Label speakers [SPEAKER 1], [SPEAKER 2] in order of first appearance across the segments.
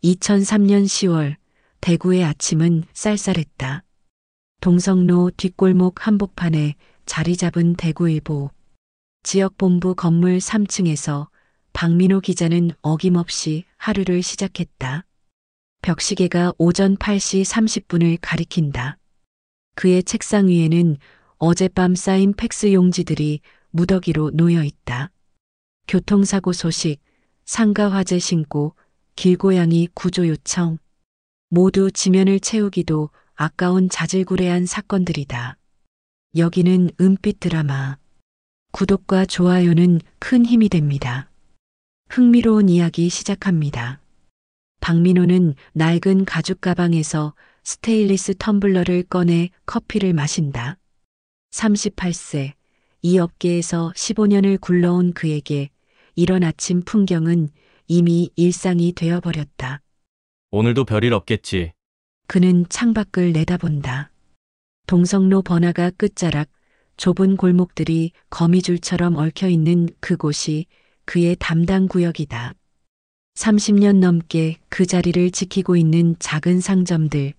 [SPEAKER 1] 2003년 10월 대구의 아침은 쌀쌀했다. 동성로 뒷골목 한복판에 자리 잡은 대구일보. 지역본부 건물 3층에서 박민호 기자는 어김없이 하루를 시작했다. 벽시계가 오전 8시 30분을 가리킨다. 그의 책상 위에는 어젯밤 쌓인 팩스 용지들이 무더기로 놓여 있다. 교통사고 소식, 상가 화재 신고, 길고양이 구조 요청. 모두 지면을 채우기도 아까운 자질구레한 사건들이다. 여기는 은빛 드라마. 구독과 좋아요는 큰 힘이 됩니다. 흥미로운 이야기 시작합니다. 박민호는 낡은 가죽 가방에서 스테인리스 텀블러를 꺼내 커피를 마신다. 38세, 이 업계에서 15년을 굴러온 그에게 이런 아침 풍경은 이미 일상이 되어버렸다.
[SPEAKER 2] 오늘도 별일 없겠지.
[SPEAKER 1] 그는 창밖을 내다본다. 동성로 번화가 끝자락 좁은 골목들이 거미줄처럼 얽혀있는 그곳이 그의 담당 구역이다. 30년 넘게 그 자리를 지키고 있는 작은 상점들,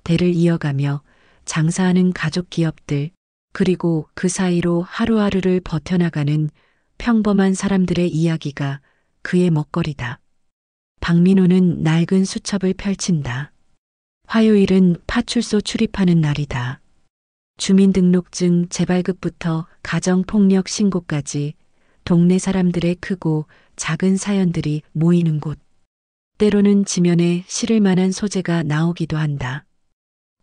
[SPEAKER 1] 대를 이어가며 장사하는 가족 기업들, 그리고 그 사이로 하루하루를 버텨나가는 평범한 사람들의 이야기가 그의 먹거리다. 박민호는 낡은 수첩을 펼친다. 화요일은 파출소 출입하는 날이다. 주민등록증 재발급부터 가정폭력 신고까지 동네 사람들의 크고 작은 사연들이 모이는 곳. 때로는 지면에 실을 만한 소재가 나오기도 한다.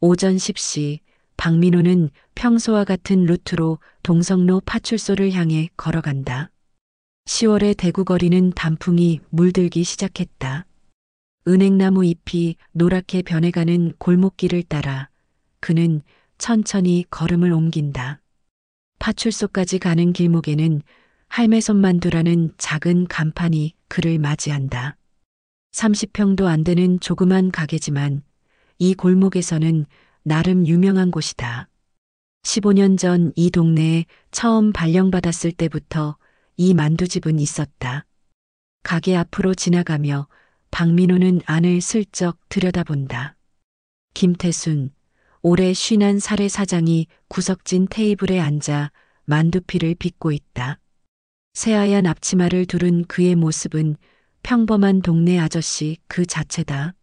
[SPEAKER 1] 오전 10시 박민호는 평소와 같은 루트로 동성로 파출소를 향해 걸어간다. 10월의 대구 거리는 단풍이 물들기 시작했다. 은행나무 잎이 노랗게 변해가는 골목길을 따라 그는 천천히 걸음을 옮긴다. 파출소까지 가는 길목에는 할매손만두라는 작은 간판이 그를 맞이한다. 30평도 안 되는 조그만 가게지만 이 골목에서는 나름 유명한 곳이다. 15년 전 이 동네에 처음 발령받았을 때부터 이 만두집은 있었다. 가게 앞으로 지나가며 박민호는 안을 슬쩍 들여다본다. 김태순, 올해 51살의 사장이 구석진 테이블에 앉아 만두피를 빚고 있다. 새하얀 앞치마를 두른 그의 모습은 평범한 동네 아저씨 그 자체다.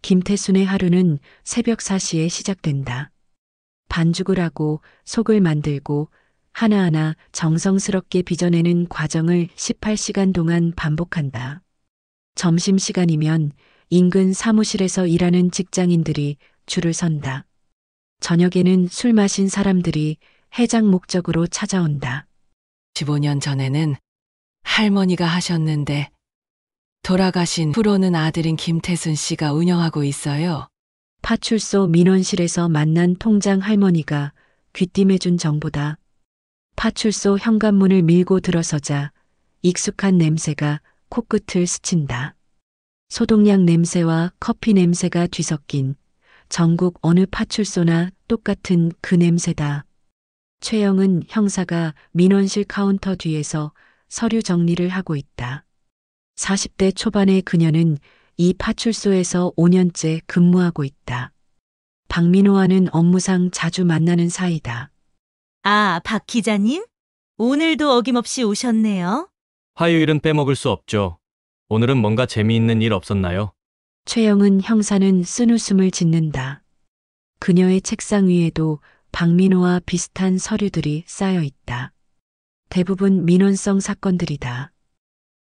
[SPEAKER 1] 김태순의 하루는 새벽 4시에 시작된다. 반죽을 하고 속을 만들고 하나하나 정성스럽게 빚어내는 과정을 18시간 동안 반복한다. 점심시간이면 인근 사무실에서 일하는 직장인들이 줄을 선다. 저녁에는 술 마신 사람들이 해장 목적으로 찾아온다.
[SPEAKER 3] 15년 전에는 할머니가 하셨는데 돌아가신 후로는 아들인 김태순 씨가 운영하고 있어요.
[SPEAKER 1] 파출소 민원실에서 만난 통장 할머니가 귀띔해준 정보다. 파출소 현관문을 밀고 들어서자 익숙한 냄새가 코끝을 스친다. 소독약 냄새와 커피 냄새가 뒤섞인 전국 어느 파출소나 똑같은 그 냄새다. 최영은 형사가 민원실 카운터 뒤에서 서류 정리를 하고 있다. 40대 초반의 그녀는 이 파출소에서 5년째 근무하고 있다. 박민호와는 업무상 자주 만나는 사이다.
[SPEAKER 4] 아, 박 기자님? 오늘도 어김없이 오셨네요.
[SPEAKER 2] 화요일은 빼먹을 수 없죠. 오늘은 뭔가 재미있는 일 없었나요?
[SPEAKER 1] 최영은 형사는 쓴웃음을 짓는다. 그녀의 책상 위에도 박민호와 비슷한 서류들이 쌓여 있다. 대부분 민원성 사건들이다.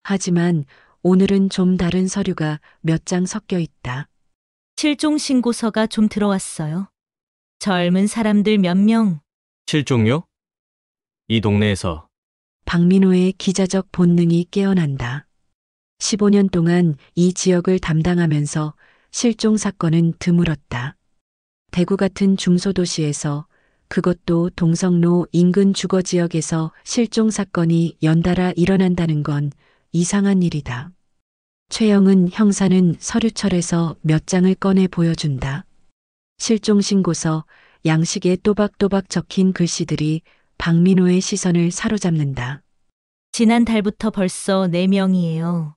[SPEAKER 1] 하지만 오늘은 좀 다른 서류가 몇 장 섞여 있다.
[SPEAKER 4] 실종 신고서가 좀 들어왔어요. 젊은 사람들 몇 명.
[SPEAKER 2] 실종요? 이 동네에서.
[SPEAKER 1] 박민호의 기자적 본능이 깨어난다. 15년 동안 이 지역을 담당하면서 실종 사건은 드물었다. 대구 같은 중소도시에서, 그것도 동성로 인근 주거지역에서 실종 사건이 연달아 일어난다는 건 이상한 일이다. 최영은 형사는 서류철에서 몇 장을 꺼내 보여준다. 실종 신고서, 양식에 또박또박 적힌 글씨들이 박민호의 시선을 사로잡는다.
[SPEAKER 4] 지난달부터 벌써 4명이에요.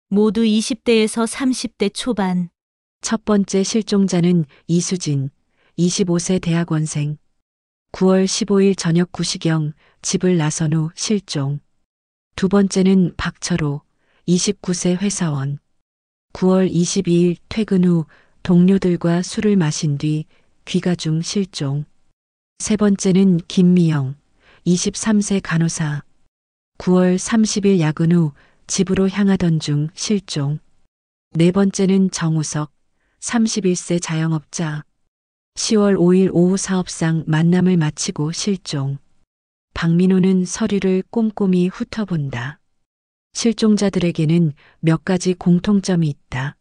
[SPEAKER 4] 모두 20대에서 30대 초반.
[SPEAKER 1] 첫 번째 실종자는 이수진, 25세 대학원생. 9월 15일 저녁 9시경 집을 나선 후 실종. 두 번째는 박철호, 29세 회사원. 9월 22일 퇴근 후 동료들과 술을 마신 뒤 귀가 중 실종. 세 번째는 김미영, 23세 간호사. 9월 30일 야근 후 집으로 향하던 중 실종. 네 번째는 정우석, 31세 자영업자. 10월 5일 오후 사업상 만남을 마치고 실종. 박민호는 서류를 꼼꼼히 훑어본다. 실종자들에게는 몇 가지 공통점이 있다.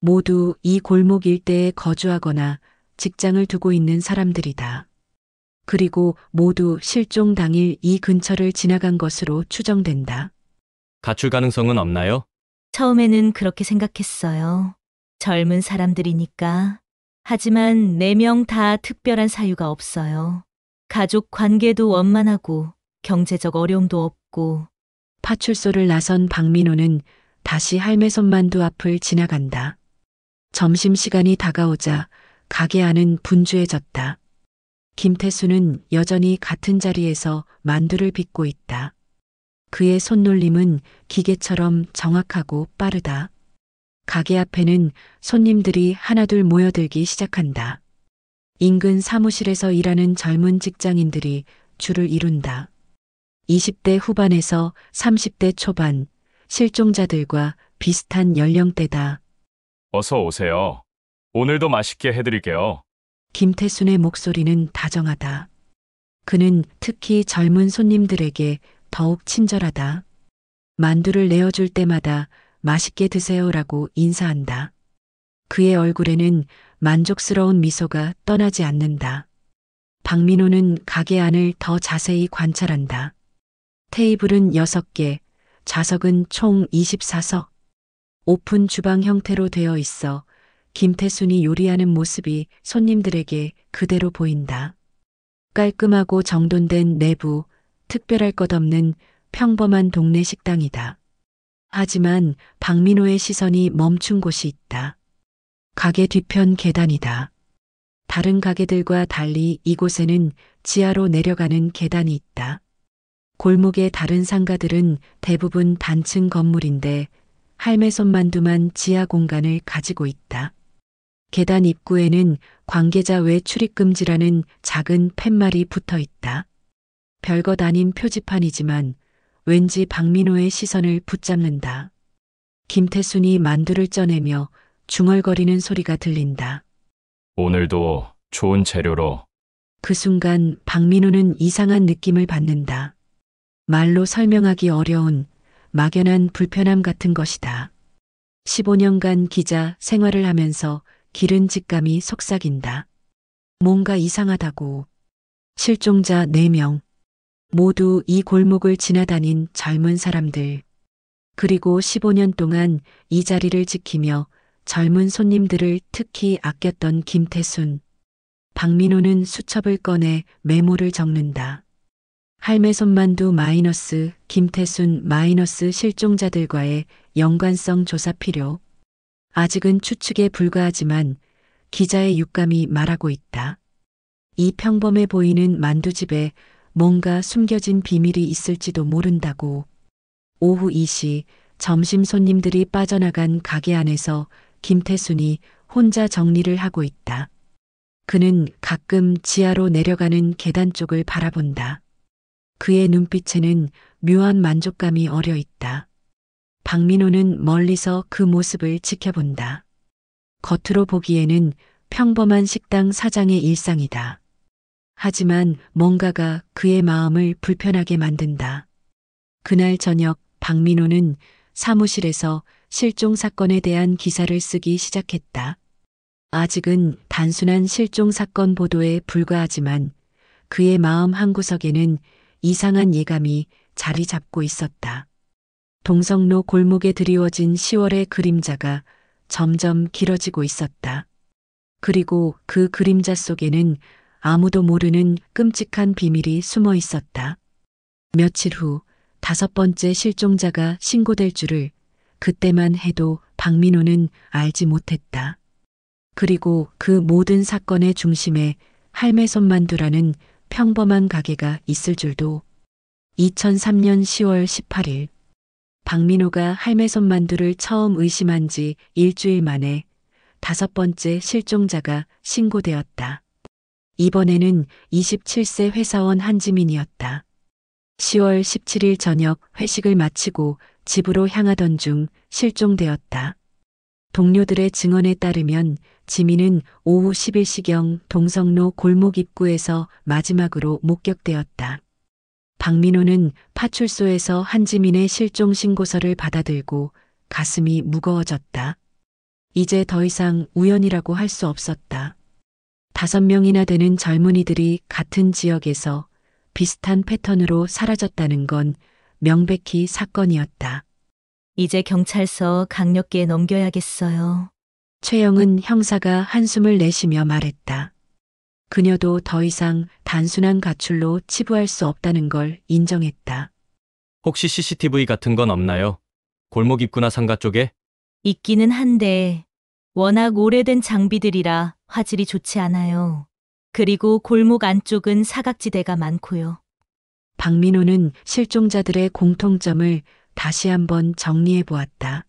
[SPEAKER 1] 모두 이 골목 일대에 거주하거나 직장을 두고 있는 사람들이다. 그리고 모두 실종 당일 이 근처를 지나간 것으로 추정된다.
[SPEAKER 2] 가출 가능성은 없나요?
[SPEAKER 4] 처음에는 그렇게 생각했어요. 젊은 사람들이니까. 하지만 4명 다 특별한 사유가 없어요. 가족 관계도 원만하고 경제적 어려움도 없고.
[SPEAKER 1] 파출소를 나선 박민호는 다시 할매 손만두 앞을 지나간다. 점심시간이 다가오자 가게 안은 분주해졌다. 김태수는 여전히 같은 자리에서 만두를 빚고 있다. 그의 손놀림은 기계처럼 정확하고 빠르다. 가게 앞에는 손님들이 하나둘 모여들기 시작한다. 인근 사무실에서 일하는 젊은 직장인들이 줄을 이룬다. 20대 후반에서 30대 초반, 실종자들과 비슷한 연령대다.
[SPEAKER 5] 어서 오세요. 오늘도 맛있게 해드릴게요.
[SPEAKER 1] 김태순의 목소리는 다정하다. 그는 특히 젊은 손님들에게 더욱 친절하다. 만두를 내어줄 때마다 맛있게 드세요라고 인사한다. 그의 얼굴에는 만족스러운 미소가 떠나지 않는다. 박민호는 가게 안을 더 자세히 관찰한다. 테이블은 6개, 좌석은 총 24석. 오픈 주방 형태로 되어 있어 김태순이 요리하는 모습이 손님들에게 그대로 보인다. 깔끔하고 정돈된 내부, 특별할 것 없는 평범한 동네 식당이다. 하지만 박민호의 시선이 멈춘 곳이 있다. 가게 뒤편 계단이다. 다른 가게들과 달리 이곳에는 지하로 내려가는 계단이 있다. 골목의 다른 상가들은 대부분 단층 건물인데 할매 손만두만 지하 공간을 가지고 있다. 계단 입구에는 관계자 외 출입 금지라는 작은 팻말이 붙어 있다. 별것 아닌 표지판이지만 왠지 박민호의 시선을 붙잡는다. 김태순이 만두를 쪄내며 중얼거리는 소리가 들린다.
[SPEAKER 5] 오늘도 좋은 재료로.
[SPEAKER 1] 그 순간 박민호는 이상한 느낌을 받는다. 말로 설명하기 어려운 막연한 불편함 같은 것이다. 15년간 기자 생활을 하면서 기른 직감이 속삭인다. 뭔가 이상하다고. 실종자 4명. 모두 이 골목을 지나다닌 젊은 사람들. 그리고 15년 동안 이 자리를 지키며 젊은 손님들을 특히 아꼈던 김태순. 박민호는 수첩을 꺼내 메모를 적는다. 할매 손만두 마이너스 김태순 마이너스 실종자들과의 연관성 조사 필요. 아직은 추측에 불과하지만 기자의 육감이 말하고 있다. 이 평범해 보이는 만두집에 뭔가 숨겨진 비밀이 있을지도 모른다고. 오후 2시 점심 손님들이 빠져나간 가게 안에서 김태순이 혼자 정리를 하고 있다. 그는 가끔 지하로 내려가는 계단 쪽을 바라본다. 그의 눈빛에는 묘한 만족감이 어려 있다. 박민호는 멀리서 그 모습을 지켜본다. 겉으로 보기에는 평범한 식당 사장의 일상이다. 하지만 뭔가가 그의 마음을 불편하게 만든다. 그날 저녁 박민호는 사무실에서 실종 사건에 대한 기사를 쓰기 시작했다. 아직은 단순한 실종 사건 보도에 불과하지만 그의 마음 한구석에는 이상한 예감이 자리 잡고 있었다. 동성로 골목에 드리워진 10월의 그림자가 점점 길어지고 있었다. 그리고 그 그림자 속에는 아무도 모르는 끔찍한 비밀이 숨어 있었다. 며칠 후 5번째 실종자가 신고될 줄을 그때만 해도 박민호는 알지 못했다. 그리고 그 모든 사건의 중심에 할매 손만두라는 평범한 가게가 있을 줄도. 2003년 10월 18일 박민호가 할매 손만두를 처음 의심한 지 일주일 만에 5번째 실종자가 신고되었다. 이번에는 27세 회사원 한지민이었다. 10월 17일 저녁 회식을 마치고 집으로 향하던 중 실종되었다. 동료들의 증언에 따르면 지민은 오후 11시경 동성로 골목 입구에서 마지막으로 목격되었다. 박민호는 파출소에서 한지민의 실종 신고서를 받아들고 가슴이 무거워졌다. 이제 더 이상 우연이라고 할 수 없었다. 5명이나 되는 젊은이들이 같은 지역에서 비슷한 패턴으로 사라졌다는 건 명백히 사건이었다.
[SPEAKER 4] 이제 경찰서 강력계에 넘겨야겠어요.
[SPEAKER 1] 최영은 형사가 한숨을 내쉬며 말했다. 그녀도 더 이상 단순한 가출로 치부할 수 없다는 걸 인정했다.
[SPEAKER 2] 혹시 CCTV 같은 건 없나요? 골목 입구나 상가 쪽에?
[SPEAKER 4] 있기는 한데 워낙 오래된 장비들이라 화질이 좋지 않아요. 그리고 골목 안쪽은 사각지대가 많고요.
[SPEAKER 1] 박민호는 실종자들의 공통점을 다시 한번 정리해 보았다.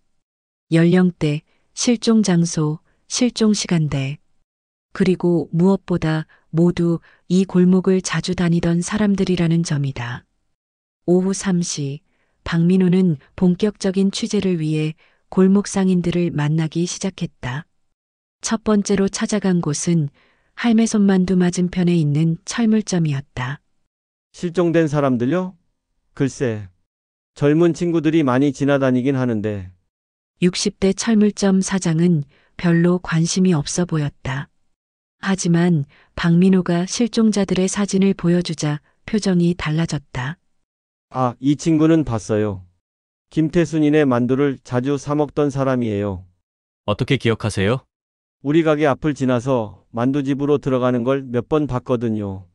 [SPEAKER 1] 연령대, 실종 장소, 실종 시간대. 그리고 무엇보다 모두 이 골목을 자주 다니던 사람들이라는 점이다. 오후 3시 박민호는 본격적인 취재를 위해 골목 상인들을 만나기 시작했다. 첫 번째로 찾아간 곳은 할매 손만두 맞은편에 있는 철물점이었다.
[SPEAKER 6] 실종된 사람들요? 글쎄, 젊은 친구들이 많이 지나다니긴 하는데
[SPEAKER 1] 60대 철물점 사장은 별로 관심이 없어 보였다. 하지만 박민호가 실종자들의 사진을 보여주자 표정이 달라졌다.
[SPEAKER 6] 아, 이 친구는 봤어요. 김태순이네 만두를 자주 사 먹던 사람이에요.
[SPEAKER 2] 어떻게 기억하세요?
[SPEAKER 6] 우리 가게 앞을 지나서 만두집으로 들어가는 걸 몇 번 봤거든요.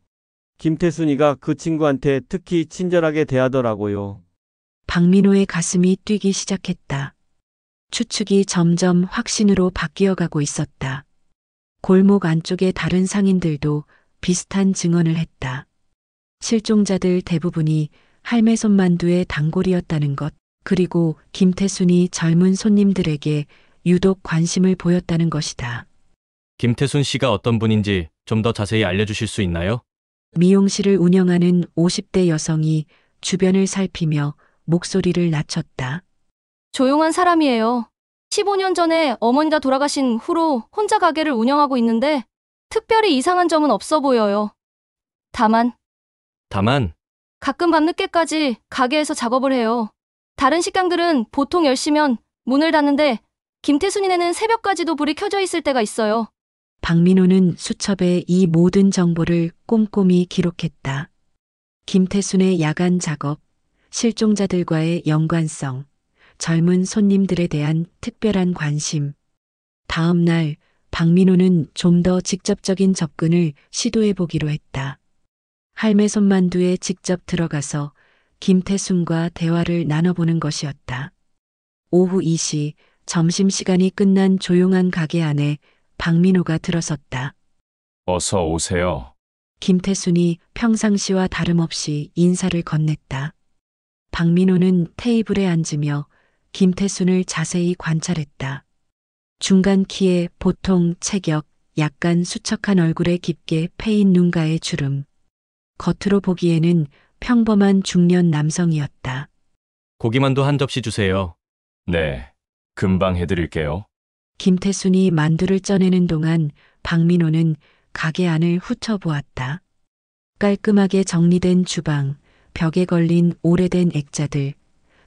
[SPEAKER 6] 김태순이가 그 친구한테 특히 친절하게 대하더라고요.
[SPEAKER 1] 박민호의 가슴이 뛰기 시작했다. 추측이 점점 확신으로 바뀌어가고 있었다. 골목 안쪽의 다른 상인들도 비슷한 증언을 했다. 실종자들 대부분이 할매 손만두의 단골이었다는 것, 그리고 김태순이 젊은 손님들에게 유독 관심을 보였다는 것이다.
[SPEAKER 2] 김태순 씨가 어떤 분인지 좀 더 자세히 알려주실 수 있나요?
[SPEAKER 1] 미용실을 운영하는 50대 여성이 주변을 살피며 목소리를 낮췄다.
[SPEAKER 7] 조용한 사람이에요. 15년 전에 어머니가 돌아가신 후로 혼자 가게를 운영하고 있는데 특별히 이상한 점은 없어 보여요. 다만 가끔 밤늦게까지 가게에서 작업을 해요. 다른 식당들은 보통 10시면 문을 닫는데 김태순이네는 새벽까지도 불이 켜져 있을 때가 있어요.
[SPEAKER 1] 박민호는 수첩에 이 모든 정보를 꼼꼼히 기록했다. 김태순의 야간 작업, 실종자들과의 연관성, 젊은 손님들에 대한 특별한 관심. 다음 날 박민호는 좀 더 직접적인 접근을 시도해 보기로 했다. 할매 손만두에 직접 들어가서 김태순과 대화를 나눠보는 것이었다. 오후 2시 점심시간이 끝난 조용한 가게 안에 박민호가 들어섰다.
[SPEAKER 5] 어서 오세요.
[SPEAKER 1] 김태순이 평상시와 다름없이 인사를 건넸다. 박민호는 테이블에 앉으며 김태순을 자세히 관찰했다. 중간 키에 보통 체격, 약간 수척한 얼굴에 깊게 패인 눈가의 주름. 겉으로 보기에는 평범한 중년 남성이었다.
[SPEAKER 2] 고기만두 한 접시 주세요.
[SPEAKER 5] 네, 금방 해드릴게요.
[SPEAKER 1] 김태순이 만두를 쪄내는 동안 박민호는 가게 안을 훑어보았다. 깔끔하게 정리된 주방, 벽에 걸린 오래된 액자들,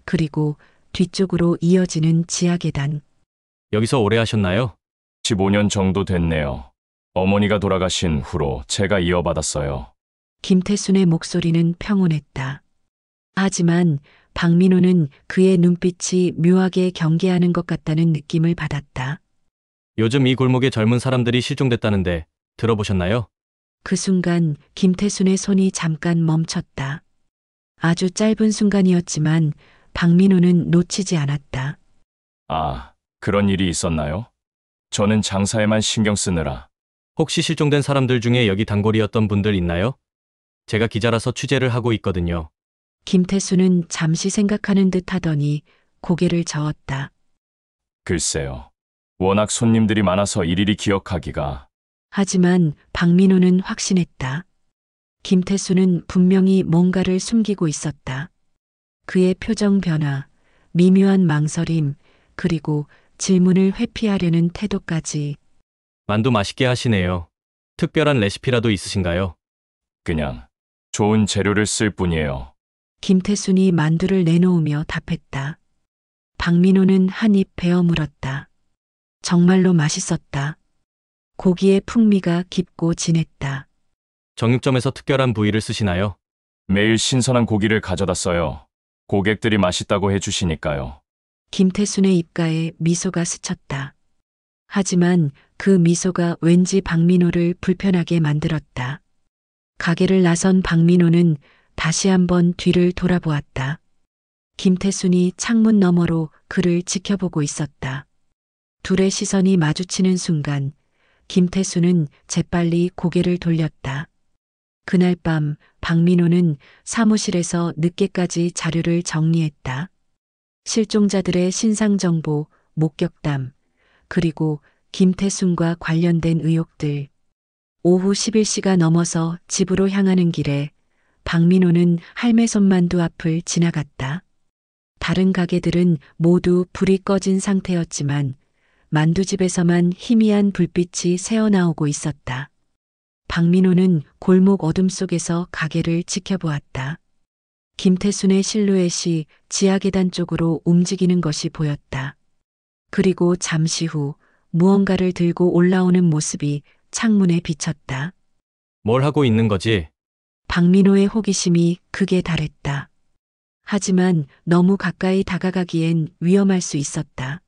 [SPEAKER 1] 그리고 뒤쪽으로 이어지는 지하 계단.
[SPEAKER 2] 여기서 오래 하셨나요?
[SPEAKER 5] 15년 정도 됐네요. 어머니가 돌아가신 후로 제가 이어받았어요.
[SPEAKER 1] 김태순의 목소리는 평온했다. 하지만 박민호는 그의 눈빛이 묘하게 경계하는 것 같다는 느낌을 받았다.
[SPEAKER 2] 요즘 이 골목에 젊은 사람들이 실종됐다는데 들어보셨나요?
[SPEAKER 1] 그 순간 김태순의 손이 잠깐 멈췄다. 아주 짧은 순간이었지만 박민호는 놓치지 않았다.
[SPEAKER 5] 아, 그런 일이 있었나요? 저는 장사에만 신경 쓰느라.
[SPEAKER 2] 혹시 실종된 사람들 중에 여기 단골이었던 분들 있나요? 제가 기자라서 취재를 하고 있거든요.
[SPEAKER 1] 김태수는 잠시 생각하는 듯 하더니 고개를 저었다.
[SPEAKER 5] 글쎄요. 워낙 손님들이 많아서 일일이 기억하기가.
[SPEAKER 1] 하지만 박민호는 확신했다. 김태수는 분명히 뭔가를 숨기고 있었다. 그의 표정 변화, 미묘한 망설임, 그리고 질문을 회피하려는 태도까지.
[SPEAKER 2] 만두 맛있게 하시네요. 특별한 레시피라도 있으신가요?
[SPEAKER 5] 그냥 좋은 재료를 쓸 뿐이에요.
[SPEAKER 1] 김태순이 만두를 내놓으며 답했다. 박민호는 한 입 베어 물었다. 정말로 맛있었다. 고기의 풍미가 깊고 진했다.
[SPEAKER 2] 정육점에서 특별한 부위를 쓰시나요?
[SPEAKER 5] 매일 신선한 고기를 가져다 써요. 고객들이 맛있다고 해주시니까요.
[SPEAKER 1] 김태순의 입가에 미소가 스쳤다. 하지만 그 미소가 왠지 박민호를 불편하게 만들었다. 가게를 나선 박민호는 다시 한번 뒤를 돌아보았다. 김태순이 창문 너머로 그를 지켜보고 있었다. 둘의 시선이 마주치는 순간 김태순은 재빨리 고개를 돌렸다. 그날 밤 박민호는 사무실에서 늦게까지 자료를 정리했다. 실종자들의 신상정보, 목격담, 그리고 김태순과 관련된 의혹들. 오후 11시가 넘어서 집으로 향하는 길에 박민호는 할매 손만두 앞을 지나갔다. 다른 가게들은 모두 불이 꺼진 상태였지만 만두집에서만 희미한 불빛이 새어나오고 있었다. 박민호는 골목 어둠 속에서 가게를 지켜보았다. 김태순의 실루엣이 지하 계단 쪽으로 움직이는 것이 보였다. 그리고 잠시 후 무언가를 들고 올라오는 모습이 창문에 비쳤다.
[SPEAKER 2] 뭘 하고 있는 거지?
[SPEAKER 1] 박민호의 호기심이 극에 달했다. 하지만 너무 가까이 다가가기엔 위험할 수 있었다.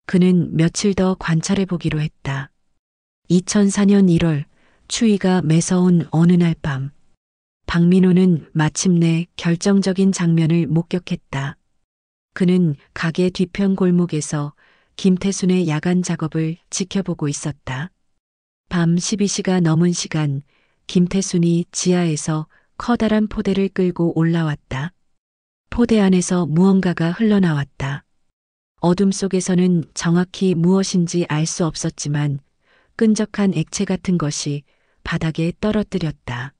[SPEAKER 1] 그는 며칠 더 관찰해 보기로 했다. 2004년 1월 추위가 매서운 어느 날 밤, 박민호는 마침내 결정적인 장면을 목격했다. 그는 가게 뒤편 골목에서 김태순의 야간 작업을 지켜보고 있었다. 밤 12시가 넘은 시간, 김태순이 지하에서 커다란 포대를 끌고 올라왔다. 포대 안에서 무언가가 흘러나왔다. 어둠 속에서는 정확히 무엇인지 알 수 없었지만 끈적한 액체 같은 것이 바닥에 떨어뜨렸다.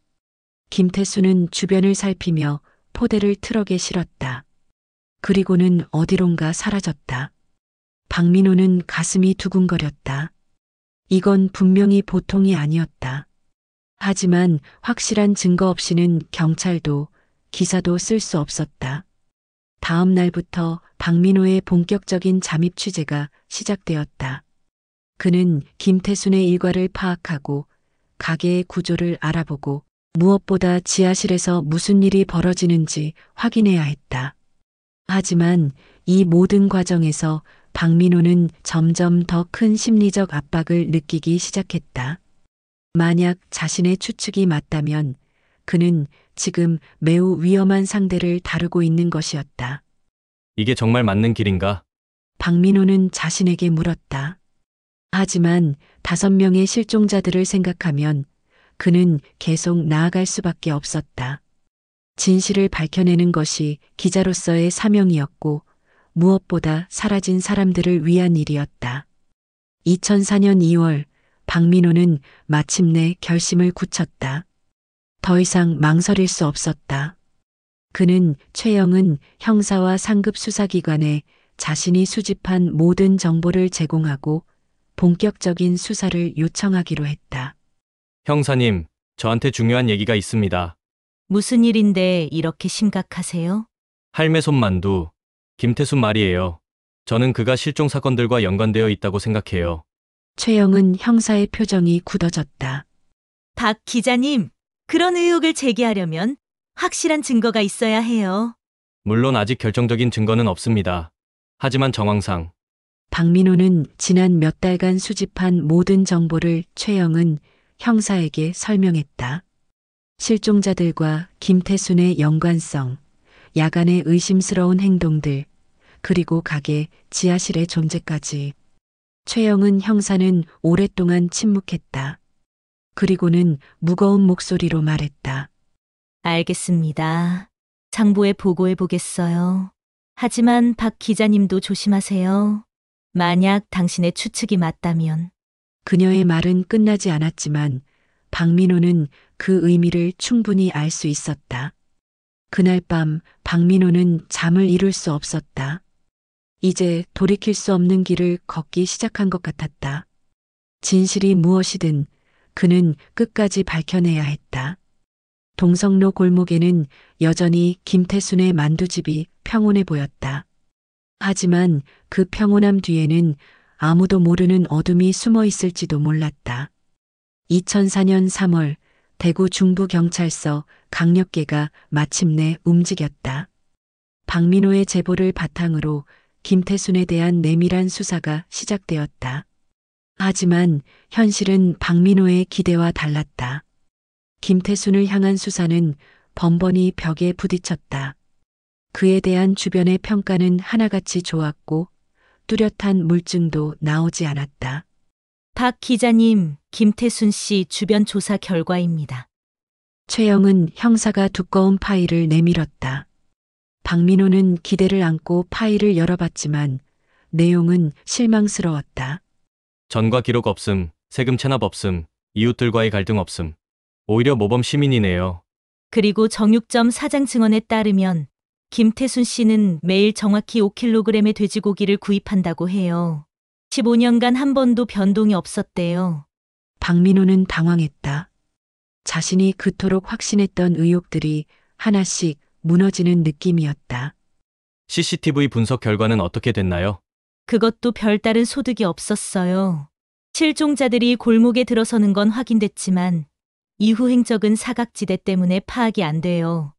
[SPEAKER 1] 김태수는 주변을 살피며 포대를 트럭에 실었다. 그리고는 어디론가 사라졌다. 박민호는 가슴이 두근거렸다. 이건 분명히 보통이 아니었다. 하지만 확실한 증거 없이는 경찰도 기사도 쓸 수 없었다. 다음 날부터 박민호의 본격적인 잠입 취재가 시작되었다. 그는 김태순의 일과를 파악하고 가게의 구조를 알아보고 무엇보다 지하실에서 무슨 일이 벌어지는지 확인해야 했다. 하지만 이 모든 과정에서 박민호는 점점 더 큰 심리적 압박을 느끼기 시작했다. 만약 자신의 추측이 맞다면 그는 지금 매우 위험한 상대를 다루고 있는 것이었다.
[SPEAKER 2] 이게 정말 맞는 길인가?
[SPEAKER 1] 박민호는 자신에게 물었다. 하지만 5명의 실종자들을 생각하면 그는 계속 나아갈 수밖에 없었다. 진실을 밝혀내는 것이 기자로서의 사명이었고 무엇보다 사라진 사람들을 위한 일이었다. 2004년 2월 박민호는 마침내 결심을 굳혔다. 더 이상 망설일 수 없었다. 그는 최영은 형사와 상급 수사기관에 자신이 수집한 모든 정보를 제공하고 본격적인 수사를 요청하기로 했다.
[SPEAKER 2] 형사님, 저한테 중요한 얘기가 있습니다.
[SPEAKER 4] 무슨 일인데 이렇게 심각하세요?
[SPEAKER 2] 할매 손만두, 김태순 말이에요. 저는 그가 실종 사건들과 연관되어 있다고 생각해요.
[SPEAKER 1] 최영은 형사의 표정이 굳어졌다.
[SPEAKER 4] 박 기자님, 그런 의혹을 제기하려면 확실한 증거가 있어야 해요.
[SPEAKER 2] 물론 아직 결정적인 증거는 없습니다. 하지만 정황상
[SPEAKER 1] 박민호는 지난 몇 달간 수집한 모든 정보를 최영은 형사에게 설명했다. 실종자들과 김태순의 연관성, 야간의 의심스러운 행동들, 그리고 가게, 지하실의 존재까지. 최영은 형사는 오랫동안 침묵했다. 그리고는 무거운 목소리로 말했다.
[SPEAKER 4] 알겠습니다. 장부에 보고해 보겠어요. 하지만 박 기자님도 조심하세요. 만약 당신의 추측이 맞다면.
[SPEAKER 1] 그녀의 말은 끝나지 않았지만 박민호는 그 의미를 충분히 알 수 있었다. 그날 밤 박민호는 잠을 이룰 수 없었다. 이제 돌이킬 수 없는 길을 걷기 시작한 것 같았다. 진실이 무엇이든 그는 끝까지 밝혀내야 했다. 동성로 골목에는 여전히 김태순의 만두집이 평온해 보였다. 하지만 그 평온함 뒤에는 아무도 모르는 어둠이 숨어 있을지도 몰랐다. 2004년 3월 대구 중부경찰서 강력계가 마침내 움직였다. 박민호의 제보를 바탕으로 김태순에 대한 내밀한 수사가 시작되었다. 하지만 현실은 박민호의 기대와 달랐다. 김태순을 향한 수사는 번번이 벽에 부딪혔다. 그에 대한 주변의 평가는 하나같이 좋았고 뚜렷한 물증도 나오지 않았다.
[SPEAKER 4] 박 기자님, 김태순 씨 주변 조사 결과입니다.
[SPEAKER 1] 최영은 형사가 두꺼운 파일을 내밀었다. 박민호는 기대를 안고 파일을 열어봤지만 내용은 실망스러웠다.
[SPEAKER 2] 전과 기록 없음, 세금 체납 없음, 이웃들과의 갈등 없음. 오히려 모범 시민이네요.
[SPEAKER 4] 그리고 정육점 사장 증언에 따르면 김태순 씨는 매일 정확히 5kg의 돼지고기를 구입한다고 해요. 15년간 한 번도 변동이 없었대요.
[SPEAKER 1] 박민호는 당황했다. 자신이 그토록 확신했던 의혹들이 하나씩 무너지는 느낌이었다.
[SPEAKER 2] CCTV 분석 결과는 어떻게 됐나요?
[SPEAKER 4] 그것도 별다른 소득이 없었어요. 실종자들이 골목에 들어서는 건 확인됐지만 이후 행적은 사각지대 때문에 파악이 안 돼요.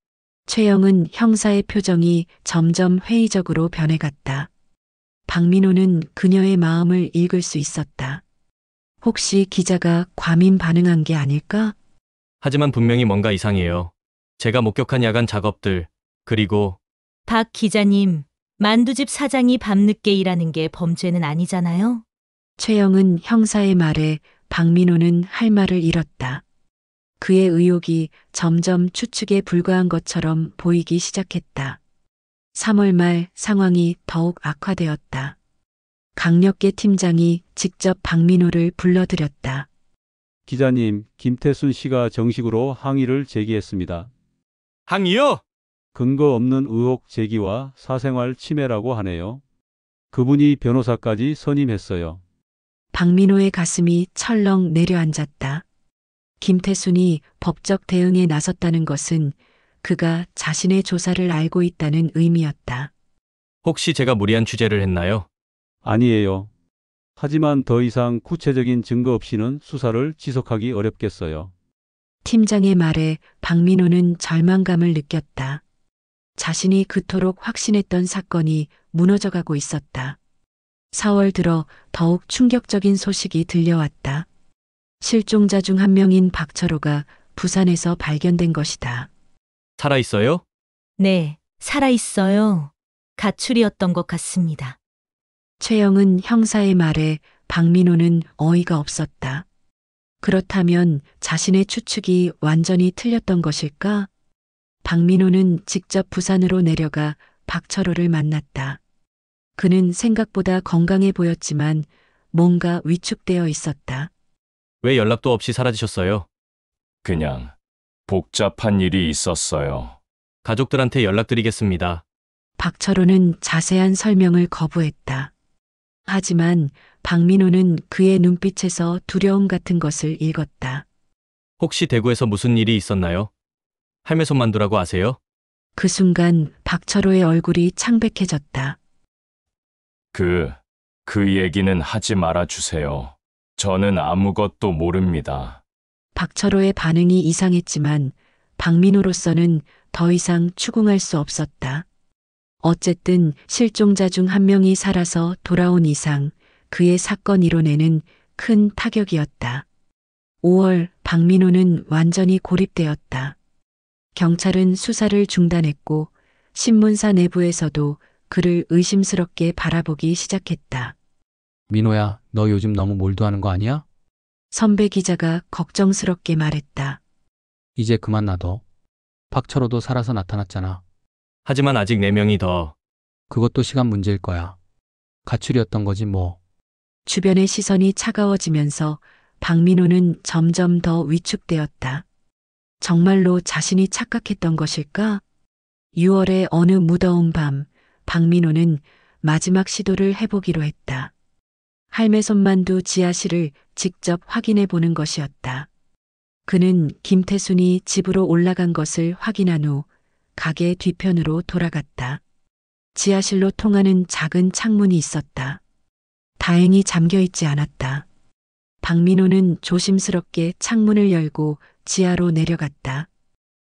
[SPEAKER 1] 최영은 형사의 표정이 점점 회의적으로 변해갔다. 박민호는 그녀의 마음을 읽을 수 있었다. 혹시 기자가 과민 반응한 게 아닐까?
[SPEAKER 2] 하지만 분명히 뭔가 이상해요. 제가 목격한 야간 작업들, 그리고
[SPEAKER 4] 박 기자님, 만두집 사장이 밤늦게 일하는 게 범죄는 아니잖아요?
[SPEAKER 1] 최영은 형사의 말에 박민호는 할 말을 잃었다. 그의 의혹이 점점 추측에 불과한 것처럼 보이기 시작했다. 3월 말 상황이 더욱 악화되었다. 강력계 팀장이 직접 박민호를 불러들였다.
[SPEAKER 8] 기자님, 김태순 씨가 정식으로 항의를 제기했습니다.
[SPEAKER 2] 항의요?
[SPEAKER 8] 근거 없는 의혹 제기와 사생활 침해라고 하네요. 그분이 변호사까지 선임했어요.
[SPEAKER 1] 박민호의 가슴이 철렁 내려앉았다. 김태순이 법적 대응에 나섰다는 것은 그가 자신의 조사를 알고 있다는 의미였다.
[SPEAKER 2] 혹시 제가 무리한 취재를 했나요?
[SPEAKER 8] 아니에요. 하지만 더 이상 구체적인 증거 없이는 수사를 지속하기 어렵겠어요.
[SPEAKER 1] 팀장의 말에 박민호는 절망감을 느꼈다. 자신이 그토록 확신했던 사건이 무너져가고 있었다. 4월 들어 더욱 충격적인 소식이 들려왔다. 실종자 중 한 명인 박철호가 부산에서 발견된 것이다.
[SPEAKER 2] 살아있어요?
[SPEAKER 4] 네, 살아있어요. 가출이었던 것 같습니다.
[SPEAKER 1] 최영은 형사의 말에 박민호는 어이가 없었다. 그렇다면 자신의 추측이 완전히 틀렸던 것일까? 박민호는 직접 부산으로 내려가 박철호를 만났다. 그는 생각보다 건강해 보였지만 뭔가 위축되어 있었다.
[SPEAKER 2] 왜 연락도 없이 사라지셨어요?
[SPEAKER 5] 그냥 복잡한 일이 있었어요.
[SPEAKER 2] 가족들한테 연락드리겠습니다.
[SPEAKER 1] 박철호는 자세한 설명을 거부했다. 하지만 박민호는 그의 눈빛에서 두려움 같은 것을 읽었다.
[SPEAKER 2] 혹시 대구에서 무슨 일이 있었나요? 할매손 만두라고 아세요?
[SPEAKER 1] 그 순간 박철호의 얼굴이 창백해졌다.
[SPEAKER 5] 그 얘기는 하지 말아 주세요. 저는 아무것도 모릅니다.
[SPEAKER 1] 박철호의 반응이 이상했지만 박민호로서는 더 이상 추궁할 수 없었다. 어쨌든 실종자 중 한 명이 살아서 돌아온 이상 그의 사건 이론에는 큰 타격이었다. 5월 박민호는 완전히 고립되었다. 경찰은 수사를 중단했고 신문사 내부에서도 그를 의심스럽게 바라보기 시작했다.
[SPEAKER 9] 민호야, 너 요즘 너무 몰두하는 거 아니야?
[SPEAKER 1] 선배 기자가 걱정스럽게 말했다.
[SPEAKER 9] 이제 그만 놔둬. 박철호도 살아서 나타났잖아.
[SPEAKER 2] 하지만 아직 4명이 더.
[SPEAKER 9] 그것도 시간 문제일 거야. 가출이었던 거지 뭐.
[SPEAKER 1] 주변의 시선이 차가워지면서 박민호는 점점 더 위축되었다. 정말로 자신이 착각했던 것일까? 6월의 어느 무더운 밤, 박민호는 마지막 시도를 해보기로 했다. 할매 손만두 지하실을 직접 확인해 보는 것이었다. 그는 김태순이 집으로 올라간 것을 확인한 후 가게 뒤편으로 돌아갔다. 지하실로 통하는 작은 창문이 있었다. 다행히 잠겨 있지 않았다. 박민호는 조심스럽게 창문을 열고 지하로 내려갔다.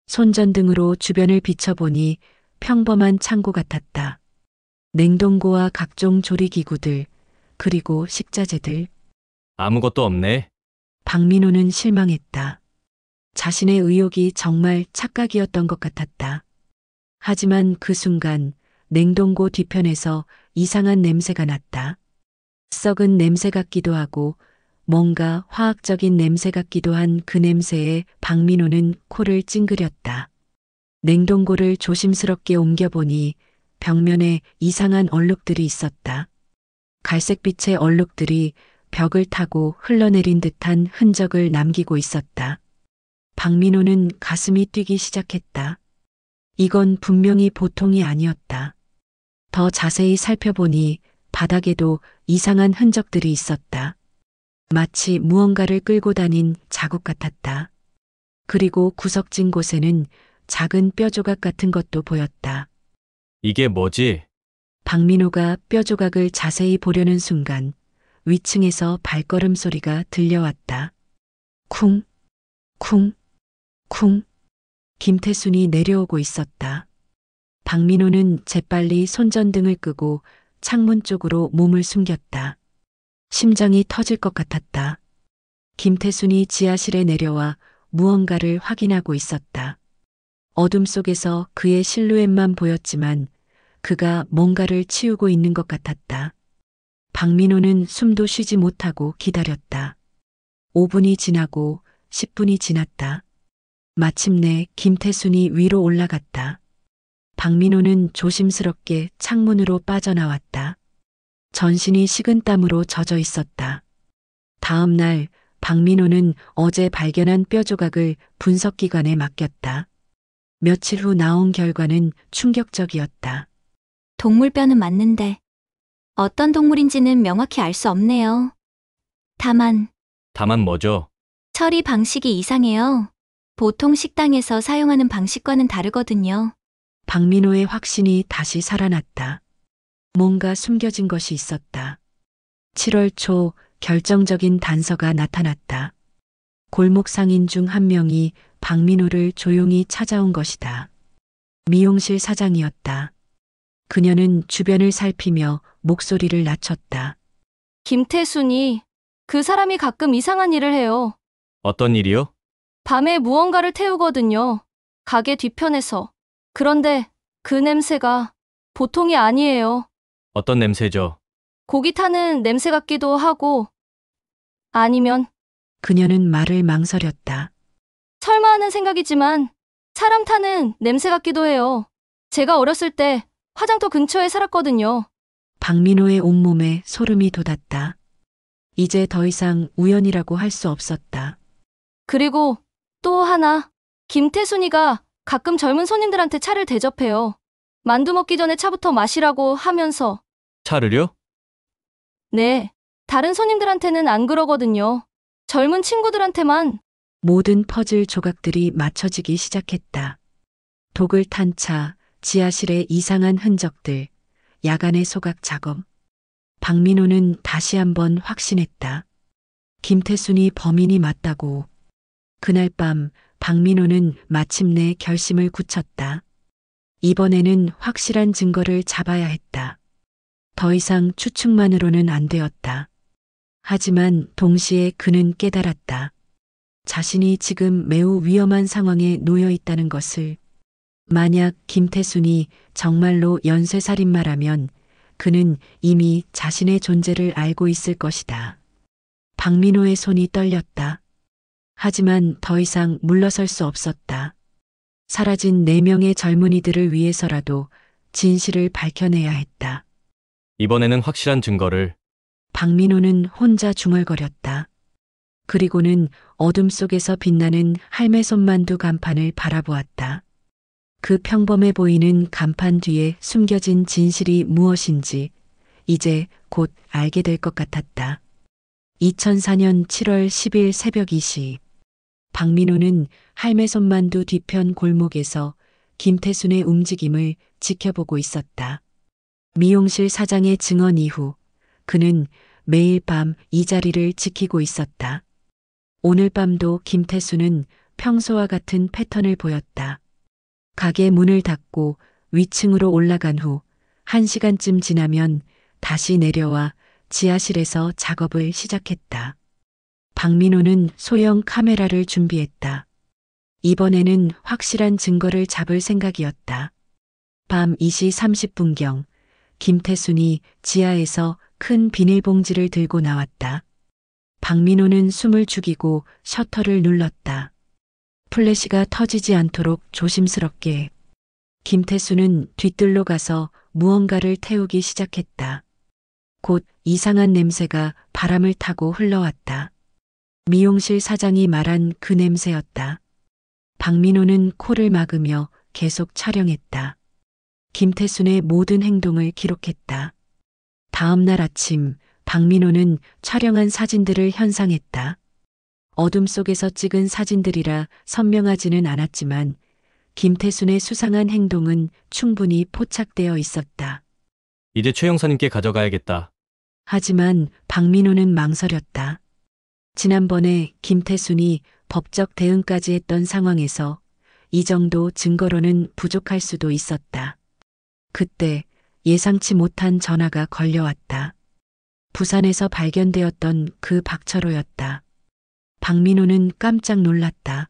[SPEAKER 1] 손전등으로 주변을 비춰보니 평범한 창고 같았다. 냉동고와 각종 조리기구들, 그리고 식자재들.
[SPEAKER 2] 아무것도 없네.
[SPEAKER 1] 박민호는 실망했다. 자신의 의욕이 정말 착각이었던 것 같았다. 하지만 그 순간 냉동고 뒤편에서 이상한 냄새가 났다. 썩은 냄새 같기도 하고 뭔가 화학적인 냄새 같기도 한 그 냄새에 박민호는 코를 찡그렸다. 냉동고를 조심스럽게 옮겨보니 벽면에 이상한 얼룩들이 있었다. 갈색빛의 얼룩들이 벽을 타고 흘러내린 듯한 흔적을 남기고 있었다. 박민호는 가슴이 뛰기 시작했다. 이건 분명히 보통이 아니었다. 더 자세히 살펴보니 바닥에도 이상한 흔적들이 있었다. 마치 무언가를 끌고 다닌 자국 같았다. 그리고 구석진 곳에는 작은 뼈 조각 같은 것도 보였다.
[SPEAKER 2] 이게 뭐지?
[SPEAKER 1] 박민호가 뼈 조각을 자세히 보려는 순간 위층에서 발걸음 소리가 들려왔다. 쿵, 쿵, 쿵. 김태순이 내려오고 있었다. 박민호는 재빨리 손전등을 끄고 창문 쪽으로 몸을 숨겼다. 심장이 터질 것 같았다. 김태순이 지하실에 내려와 무언가를 확인하고 있었다. 어둠 속에서 그의 실루엣만 보였지만 그가 뭔가를 치우고 있는 것 같았다. 박민호는 숨도 쉬지 못하고 기다렸다. 5분이 지나고 10분이 지났다. 마침내 김태순이 위로 올라갔다. 박민호는 조심스럽게 창문으로 빠져나왔다. 전신이 식은땀으로 젖어 있었다. 다음 날 박민호는 어제 발견한 뼈 조각을 분석기관에 맡겼다. 며칠 후 나온 결과는 충격적이었다.
[SPEAKER 10] 동물뼈는 맞는데 어떤 동물인지는 명확히 알 수 없네요. 다만
[SPEAKER 2] 뭐죠?
[SPEAKER 10] 처리 방식이 이상해요. 보통 식당에서 사용하는 방식과는 다르거든요.
[SPEAKER 1] 박민호의 확신이 다시 살아났다. 뭔가 숨겨진 것이 있었다. 7월 초 결정적인 단서가 나타났다. 골목 상인 중 한 명이 박민호를 조용히 찾아온 것이다. 미용실 사장이었다. 그녀는 주변을 살피며 목소리를 낮췄다.
[SPEAKER 7] 김태순이 그 사람이 가끔 이상한 일을 해요.
[SPEAKER 2] 어떤 일이요?
[SPEAKER 7] 밤에 무언가를 태우거든요. 가게 뒤편에서. 그런데 그 냄새가 보통이 아니에요.
[SPEAKER 2] 어떤 냄새죠?
[SPEAKER 7] 고기 타는 냄새 같기도 하고 아니면
[SPEAKER 1] 그녀는 말을 망설였다.
[SPEAKER 7] 설마 하는 생각이지만 사람 타는 냄새 같기도 해요. 제가 어렸을 때 화장터 근처에 살았거든요.
[SPEAKER 1] 박민호의 온몸에 소름이 돋았다. 이제 더 이상 우연이라고 할 수 없었다.
[SPEAKER 7] 그리고 또 하나, 김태순이가 가끔 젊은 손님들한테 차를 대접해요. 만두 먹기 전에 차부터 마시라고 하면서.
[SPEAKER 2] 차를요?
[SPEAKER 7] 네, 다른 손님들한테는 안 그러거든요. 젊은 친구들한테만.
[SPEAKER 1] 모든 퍼즐 조각들이 맞춰지기 시작했다. 독을 탄 차, 지하실의 이상한 흔적들, 야간의 소각 작업. 박민호는 다시 한번 확신했다. 김태순이 범인이 맞다고. 그날 밤 박민호는 마침내 결심을 굳혔다. 이번에는 확실한 증거를 잡아야 했다. 더 이상 추측만으로는 안 되었다. 하지만 동시에 그는 깨달았다. 자신이 지금 매우 위험한 상황에 놓여 있다는 것을. 만약 김태순이 정말로 연쇄살인마라면 그는 이미 자신의 존재를 알고 있을 것이다. 박민호의 손이 떨렸다. 하지만 더 이상 물러설 수 없었다. 사라진 4명의 젊은이들을 위해서라도 진실을 밝혀내야 했다.
[SPEAKER 2] 이번에는 확실한 증거를.
[SPEAKER 1] 박민호는 혼자 중얼거렸다. 그리고는 어둠 속에서 빛나는 할매 손만두 간판을 바라보았다. 그 평범해 보이는 간판 뒤에 숨겨진 진실이 무엇인지 이제 곧 알게 될 것 같았다. 2004년 7월 10일 새벽 2시 박민호는 할매 손만두 뒤편 골목에서 김태순의 움직임을 지켜보고 있었다. 미용실 사장의 증언 이후 그는 매일 밤 이 자리를 지키고 있었다. 오늘 밤도 김태순은 평소와 같은 패턴을 보였다. 가게 문을 닫고 위층으로 올라간 후 1시간쯤 지나면 다시 내려와 지하실에서 작업을 시작했다. 박민호는 소형 카메라를 준비했다. 이번에는 확실한 증거를 잡을 생각이었다. 밤 2시 30분경 김태순이 지하에서 큰 비닐봉지를 들고 나왔다. 박민호는 숨을 죽이고 셔터를 눌렀다. 플래시가 터지지 않도록 조심스럽게. 김태수는 뒤뜰로 가서 무언가를 태우기 시작했다. 곧 이상한 냄새가 바람을 타고 흘러왔다. 미용실 사장이 말한 그 냄새였다. 박민호는 코를 막으며 계속 촬영했다. 김태순의 모든 행동을 기록했다. 다음 날 아침 박민호는 촬영한 사진들을 현상했다. 어둠 속에서 찍은 사진들이라 선명하지는 않았지만 김태순의 수상한 행동은 충분히 포착되어 있었다.
[SPEAKER 2] 이제 최 형사님께 가져가야겠다.
[SPEAKER 1] 하지만 박민호는 망설였다. 지난번에 김태순이 법적 대응까지 했던 상황에서 이 정도 증거로는 부족할 수도 있었다. 그때 예상치 못한 전화가 걸려왔다. 부산에서 발견되었던 그 박철호였다. 박민호는 깜짝 놀랐다.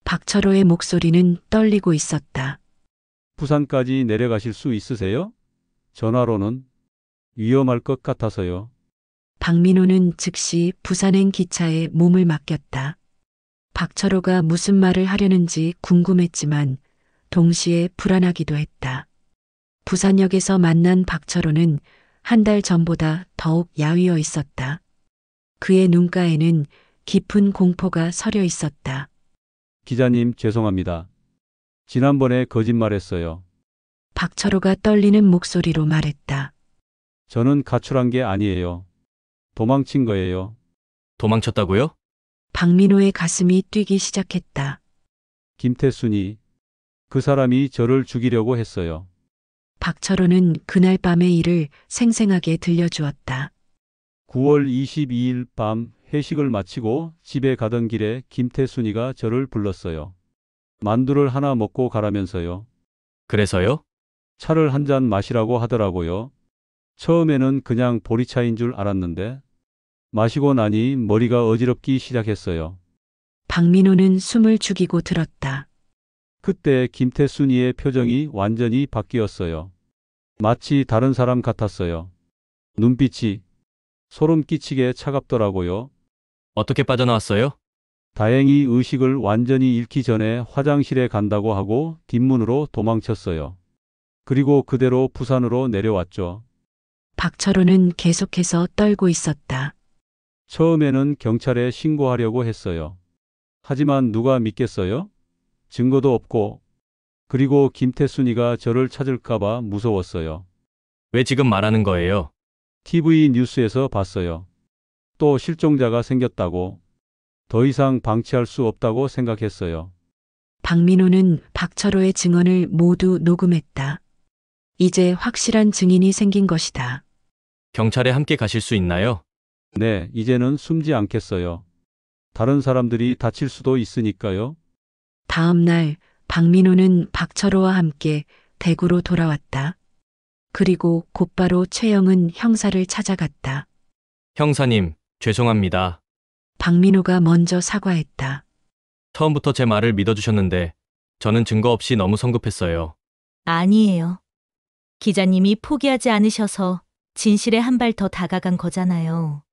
[SPEAKER 1] 박철호의 목소리는 떨리고 있었다.
[SPEAKER 8] 부산까지 내려가실 수 있으세요? 전화로는 위험할 것 같아서요.
[SPEAKER 1] 박민호는 즉시 부산행 기차에 몸을 맡겼다. 박철호가 무슨 말을 하려는지 궁금했지만 동시에 불안하기도 했다. 부산역에서 만난 박철호는 한 달 전보다 더욱 야위어 있었다. 그의 눈가에는 깊은 공포가 서려 있었다.
[SPEAKER 8] 기자님, 죄송합니다. 지난번에 거짓말했어요.
[SPEAKER 1] 박철호가 떨리는 목소리로 말했다.
[SPEAKER 8] 저는 가출한 게 아니에요. 도망친 거예요.
[SPEAKER 2] 도망쳤다고요?
[SPEAKER 1] 박민호의 가슴이 뛰기 시작했다.
[SPEAKER 8] 김태순이, 그 사람이 저를 죽이려고 했어요.
[SPEAKER 1] 박철호는 그날 밤의 일을 생생하게 들려주었다.
[SPEAKER 8] 9월 22일 밤 회식을 마치고 집에 가던 길에 김태순이가 저를 불렀어요. 만두를 하나 먹고 가라면서요.
[SPEAKER 2] 그래서요?
[SPEAKER 8] 차를 한 잔 마시라고 하더라고요. 처음에는 그냥 보리차인 줄 알았는데 마시고 나니 머리가 어지럽기 시작했어요.
[SPEAKER 1] 박민호는 숨을 죽이고 들었다.
[SPEAKER 8] 그때 김태순이의 표정이 완전히 바뀌었어요. 마치 다른 사람 같았어요. 눈빛이 소름 끼치게 차갑더라고요.
[SPEAKER 2] 어떻게 빠져나왔어요?
[SPEAKER 8] 다행히 의식을 완전히 잃기 전에 화장실에 간다고 하고 뒷문으로 도망쳤어요. 그리고 그대로 부산으로 내려왔죠.
[SPEAKER 1] 박철호는 계속해서 떨고 있었다.
[SPEAKER 8] 처음에는 경찰에 신고하려고 했어요. 하지만 누가 믿겠어요? 증거도 없고. 그리고 김태순이가 저를 찾을까봐 무서웠어요.
[SPEAKER 2] 왜 지금 말하는 거예요?
[SPEAKER 8] TV 뉴스에서 봤어요. 또 실종자가 생겼다고. 더 이상 방치할 수 없다고 생각했어요.
[SPEAKER 1] 박민호는 박철호의 증언을 모두 녹음했다. 이제 확실한 증인이 생긴 것이다.
[SPEAKER 2] 경찰에 함께 가실 수 있나요?
[SPEAKER 8] 네, 이제는 숨지 않겠어요. 다른 사람들이 다칠 수도 있으니까요.
[SPEAKER 1] 다음 날 박민호는 박철호와 함께 대구로 돌아왔다. 그리고 곧바로 최영은 형사를 찾아갔다.
[SPEAKER 2] 형사님, 죄송합니다.
[SPEAKER 1] 박민호가 먼저 사과했다.
[SPEAKER 2] 처음부터 제 말을 믿어주셨는데 저는 증거 없이 너무 성급했어요.
[SPEAKER 4] 아니에요. 기자님이 포기하지 않으셔서 진실에 한 발 더 다가간 거잖아요.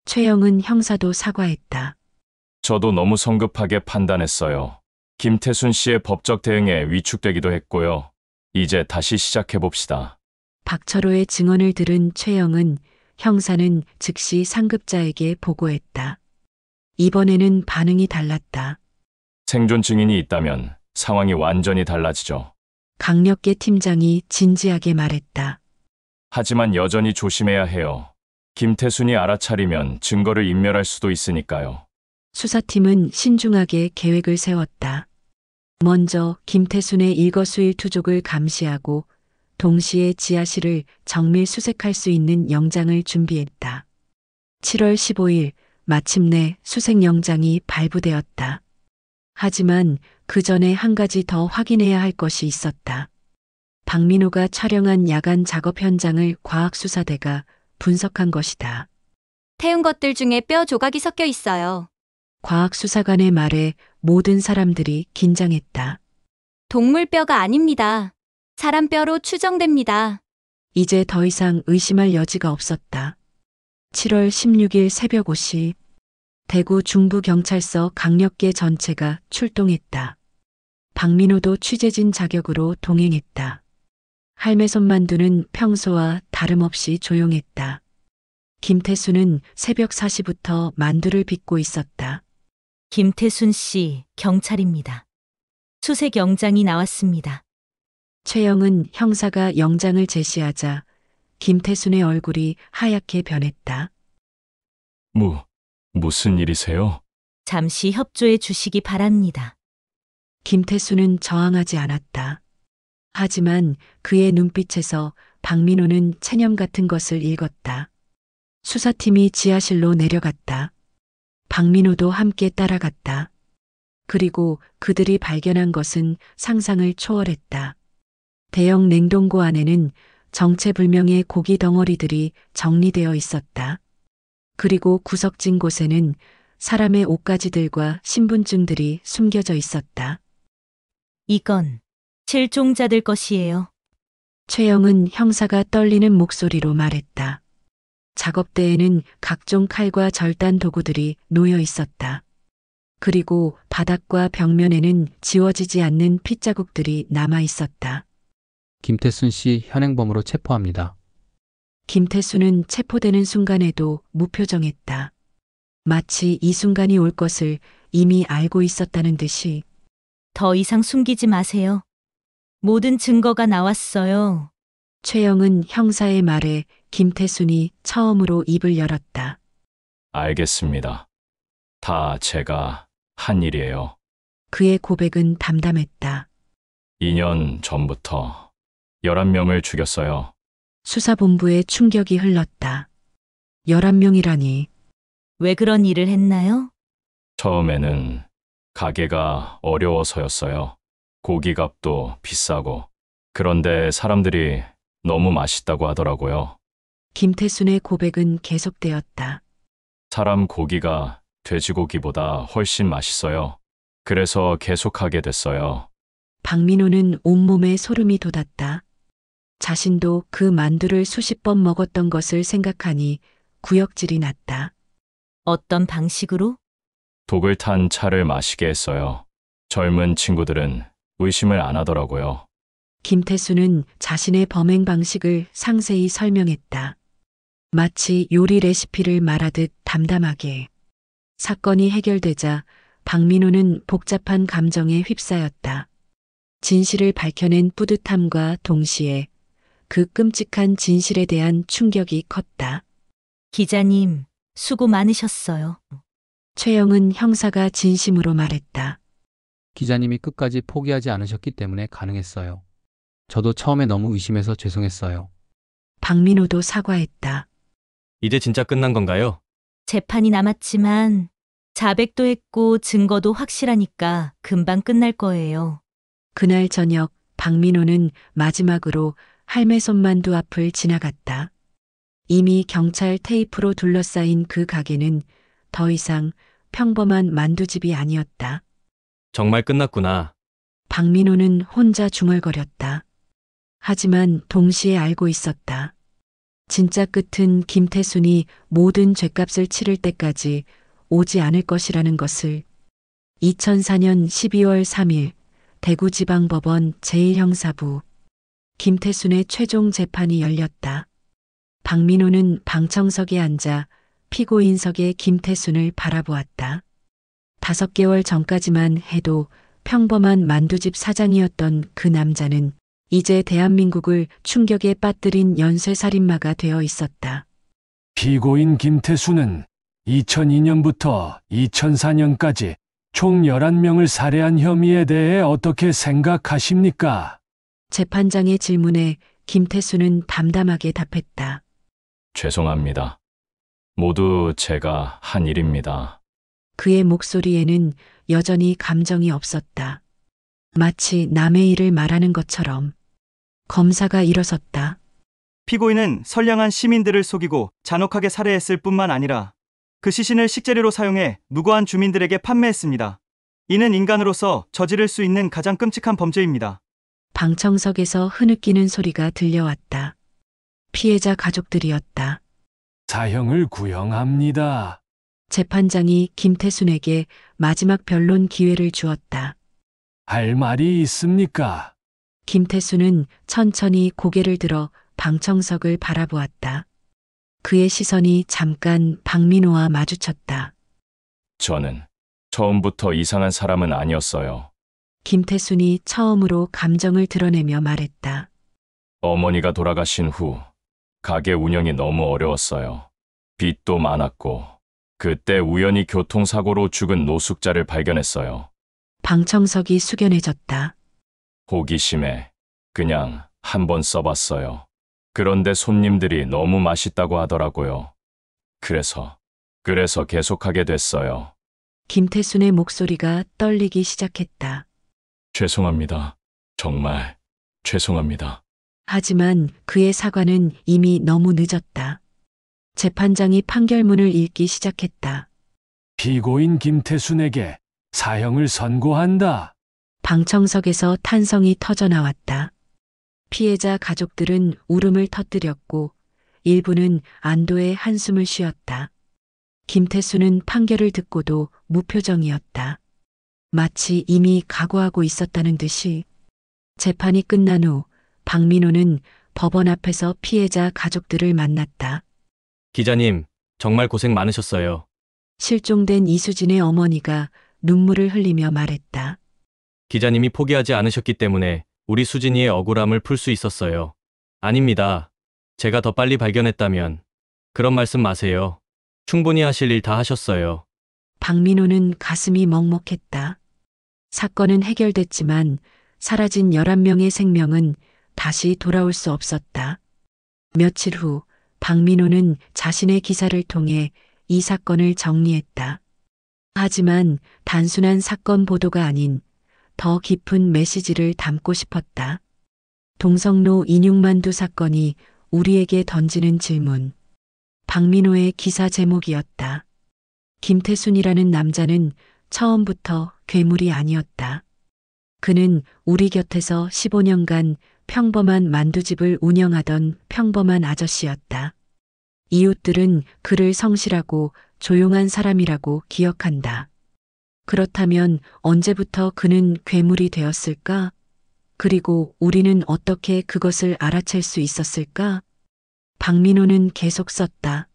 [SPEAKER 1] 최영은 형사도 사과했다.
[SPEAKER 5] 저도 너무 성급하게 판단했어요. 김태순 씨의 법적 대응에 위축되기도 했고요. 이제 다시 시작해봅시다.
[SPEAKER 1] 박철호의 증언을 들은 최영은 형사는 즉시 상급자에게 보고했다. 이번에는 반응이 달랐다.
[SPEAKER 5] 생존 증인이 있다면 상황이 완전히 달라지죠.
[SPEAKER 1] 강력계 팀장이 진지하게 말했다.
[SPEAKER 5] 하지만 여전히 조심해야 해요. 김태순이 알아차리면 증거를 인멸할 수도 있으니까요.
[SPEAKER 1] 수사팀은 신중하게 계획을 세웠다. 먼저 김태순의 일거수일투족을 감시하고 동시에 지하실을 정밀 수색할 수 있는 영장을 준비했다. 7월 15일 마침내 수색 영장이 발부되었다. 하지만 그 전에 한 가지 더 확인해야 할 것이 있었다. 박민호가 촬영한 야간 작업 현장을 과학수사대가 분석한 것이다.
[SPEAKER 10] 태운 것들 중에 뼈 조각이 섞여 있어요.
[SPEAKER 1] 과학수사관의 말에 모든 사람들이 긴장했다.
[SPEAKER 10] 동물 뼈가 아닙니다. 사람 뼈로 추정됩니다.
[SPEAKER 1] 이제 더 이상 의심할 여지가 없었다. 7월 16일 새벽 5시 대구 중부경찰서 강력계 전체가 출동했다. 박민호도 취재진 자격으로 동행했다. 할매손 만두는 평소와 다름없이 조용했다. 김태수는 새벽 4시부터 만두를 빚고 있었다.
[SPEAKER 4] 김태순 씨, 경찰입니다. 수색 영장이 나왔습니다.
[SPEAKER 1] 최영은 형사가 영장을 제시하자 김태순의 얼굴이 하얗게 변했다.
[SPEAKER 5] 무슨 일이세요?
[SPEAKER 4] 잠시 협조해 주시기 바랍니다.
[SPEAKER 1] 김태수는 저항하지 않았다. 하지만 그의 눈빛에서 박민호는 체념 같은 것을 읽었다. 수사팀이 지하실로 내려갔다. 박민호도 함께 따라갔다. 그리고 그들이 발견한 것은 상상을 초월했다. 대형 냉동고 안에는 정체불명의 고기 덩어리들이 정리되어 있었다. 그리고 구석진 곳에는 사람의 옷가지들과 신분증들이 숨겨져 있었다.
[SPEAKER 4] 이건 실종자들 것이에요.
[SPEAKER 1] 최영은 형사가 떨리는 목소리로 말했다. 작업대에는 각종 칼과 절단 도구들이 놓여 있었다. 그리고 바닥과 벽면에는 지워지지 않는 핏자국들이 남아 있었다.
[SPEAKER 9] 김태순 씨 현행범으로 체포합니다.
[SPEAKER 1] 김태수는 체포되는 순간에도 무표정했다. 마치 이 순간이 올 것을 이미 알고 있었다는 듯이.
[SPEAKER 4] 더 이상 숨기지 마세요. 모든 증거가 나왔어요.
[SPEAKER 1] 최영은 형사의 말에 김태순이 처음으로 입을 열었다.
[SPEAKER 5] 알겠습니다. 다 제가 한 일이에요.
[SPEAKER 1] 그의 고백은 담담했다.
[SPEAKER 5] 2년 전부터 11명을 죽였어요.
[SPEAKER 1] 수사본부에 충격이 흘렀다. 11명이라니.
[SPEAKER 4] 왜 그런 일을 했나요?
[SPEAKER 5] 처음에는 가게가 어려워서였어요. 고기값도 비싸고. 그런데 사람들이 너무 맛있다고 하더라고요.
[SPEAKER 1] 김태순의 고백은 계속되었다.
[SPEAKER 5] 사람 고기가 돼지고기보다 훨씬 맛있어요. 그래서 계속하게 됐어요.
[SPEAKER 1] 박민호는 온몸에 소름이 돋았다. 자신도 그 만두를 수십 번 먹었던 것을 생각하니 구역질이 났다.
[SPEAKER 4] 어떤 방식으로?
[SPEAKER 5] 독을 탄 차를 마시게 했어요. 젊은 친구들은 의심을 안 하더라고요.
[SPEAKER 1] 김태수는 자신의 범행 방식을 상세히 설명했다. 마치 요리 레시피를 말하듯 담담하게. 사건이 해결되자 박민호는 복잡한 감정에 휩싸였다. 진실을 밝혀낸 뿌듯함과 동시에 그 끔찍한 진실에 대한 충격이 컸다.
[SPEAKER 4] 기자님, 수고 많으셨어요.
[SPEAKER 1] 최영은 형사가 진심으로 말했다.
[SPEAKER 9] 기자님이 끝까지 포기하지 않으셨기 때문에 가능했어요. 저도 처음에 너무 의심해서 죄송했어요.
[SPEAKER 1] 박민호도 사과했다.
[SPEAKER 2] 이제 진짜 끝난 건가요?
[SPEAKER 4] 재판이 남았지만 자백도 했고 증거도 확실하니까 금방 끝날 거예요.
[SPEAKER 1] 그날 저녁 박민호는 마지막으로 할매 손만두 앞을 지나갔다. 이미 경찰 테이프로 둘러싸인 그 가게는 더 이상 평범한 만두집이 아니었다.
[SPEAKER 2] 정말 끝났구나.
[SPEAKER 1] 박민호는 혼자 중얼거렸다. 하지만 동시에 알고 있었다. 진짜 끝은 김태순이 모든 죗값을 치를 때까지 오지 않을 것이라는 것을. 2004년 12월 3일 대구지방법원 제1형사부. 김태순의 최종 재판이 열렸다. 박민호는 방청석에 앉아 피고인석의 김태순을 바라보았다. 5개월 전까지만 해도 평범한 만두집 사장이었던 그 남자는 이제 대한민국을 충격에 빠뜨린 연쇄살인마가 되어 있었다.
[SPEAKER 11] 피고인 김태수는 2002년부터 2004년까지 총 11명을 살해한 혐의에 대해 어떻게 생각하십니까?
[SPEAKER 1] 재판장의 질문에 김태수는 담담하게 답했다.
[SPEAKER 5] 죄송합니다. 모두 제가 한 일입니다.
[SPEAKER 1] 그의 목소리에는 여전히 감정이 없었다. 마치 남의 일을 말하는 것처럼. 검사가 일어섰다.
[SPEAKER 12] 피고인은 선량한 시민들을 속이고 잔혹하게 살해했을 뿐만 아니라 그 시신을 식재료로 사용해 무고한 주민들에게 판매했습니다. 이는 인간으로서 저지를 수 있는 가장 끔찍한 범죄입니다.
[SPEAKER 1] 방청석에서 흐느끼는 소리가 들려왔다. 피해자 가족들이었다.
[SPEAKER 11] 사형을 구형합니다.
[SPEAKER 1] 재판장이 김태순에게 마지막 변론 기회를 주었다.
[SPEAKER 11] 할 말이 있습니까?
[SPEAKER 1] 김태순은 천천히 고개를 들어 방청석을 바라보았다. 그의 시선이 잠깐 박민호와 마주쳤다.
[SPEAKER 5] 저는 처음부터 이상한 사람은 아니었어요.
[SPEAKER 1] 김태순이 처음으로 감정을 드러내며 말했다.
[SPEAKER 5] 어머니가 돌아가신 후 가게 운영이 너무 어려웠어요. 빚도 많았고 그때 우연히 교통사고로 죽은 노숙자를 발견했어요.
[SPEAKER 1] 방청석이 숙연해졌다.
[SPEAKER 5] 호기심에 그냥 한번 써봤어요. 그런데 손님들이 너무 맛있다고 하더라고요. 그래서 계속하게 됐어요.
[SPEAKER 1] 김태순의 목소리가 떨리기 시작했다.
[SPEAKER 5] 죄송합니다. 정말 죄송합니다.
[SPEAKER 1] 하지만 그의 사과는 이미 너무 늦었다. 재판장이 판결문을 읽기 시작했다.
[SPEAKER 11] 피고인 김태순에게 사형을 선고한다.
[SPEAKER 1] 방청석에서 탄성이 터져나왔다. 피해자 가족들은 울음을 터뜨렸고 일부는 안도의 한숨을 쉬었다. 김태수는 판결을 듣고도 무표정이었다. 마치 이미 각오하고 있었다는 듯이. 재판이 끝난 후 박민호는 법원 앞에서 피해자 가족들을 만났다.
[SPEAKER 2] 기자님, 정말 고생 많으셨어요.
[SPEAKER 1] 실종된 이수진의 어머니가 눈물을 흘리며 말했다.
[SPEAKER 2] 기자님이 포기하지 않으셨기 때문에 우리 수진이의 억울함을 풀 수 있었어요. 아닙니다. 제가 더 빨리 발견했다면. 그런 말씀 마세요. 충분히 하실 일 다 하셨어요.
[SPEAKER 1] 박민호는 가슴이 먹먹했다. 사건은 해결됐지만 사라진 11명의 생명은 다시 돌아올 수 없었다. 며칠 후 박민호는 자신의 기사를 통해 이 사건을 정리했다. 하지만 단순한 사건 보도가 아닌 더 깊은 메시지를 담고 싶었다. 동성로 인육만두 사건이 우리에게 던지는 질문. 박민호의 기사 제목이었다. 김태순이라는 남자는 처음부터 괴물이 아니었다. 그는 우리 곁에서 15년간 평범한 만두집을 운영하던 평범한 아저씨였다. 이웃들은 그를 성실하고 조용한 사람이라고 기억한다. 그렇다면 언제부터 그는 괴물이 되었을까? 그리고 우리는 어떻게 그것을 알아챌 수 있었을까? 박민호는 계속 썼다.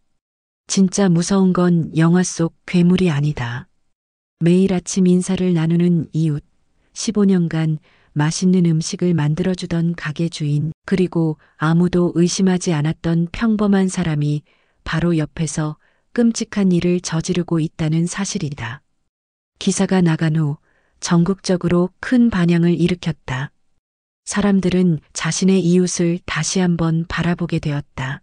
[SPEAKER 1] 진짜 무서운 건 영화 속 괴물이 아니다. 매일 아침 인사를 나누는 이웃, 15년간 맛있는 음식을 만들어주던 가게 주인, 그리고 아무도 의심하지 않았던 평범한 사람이 바로 옆에서 끔찍한 일을 저지르고 있다는 사실이다. 기사가 나간 후 전국적으로 큰 반향을 일으켰다. 사람들은 자신의 이웃을 다시 한번 바라보게 되었다.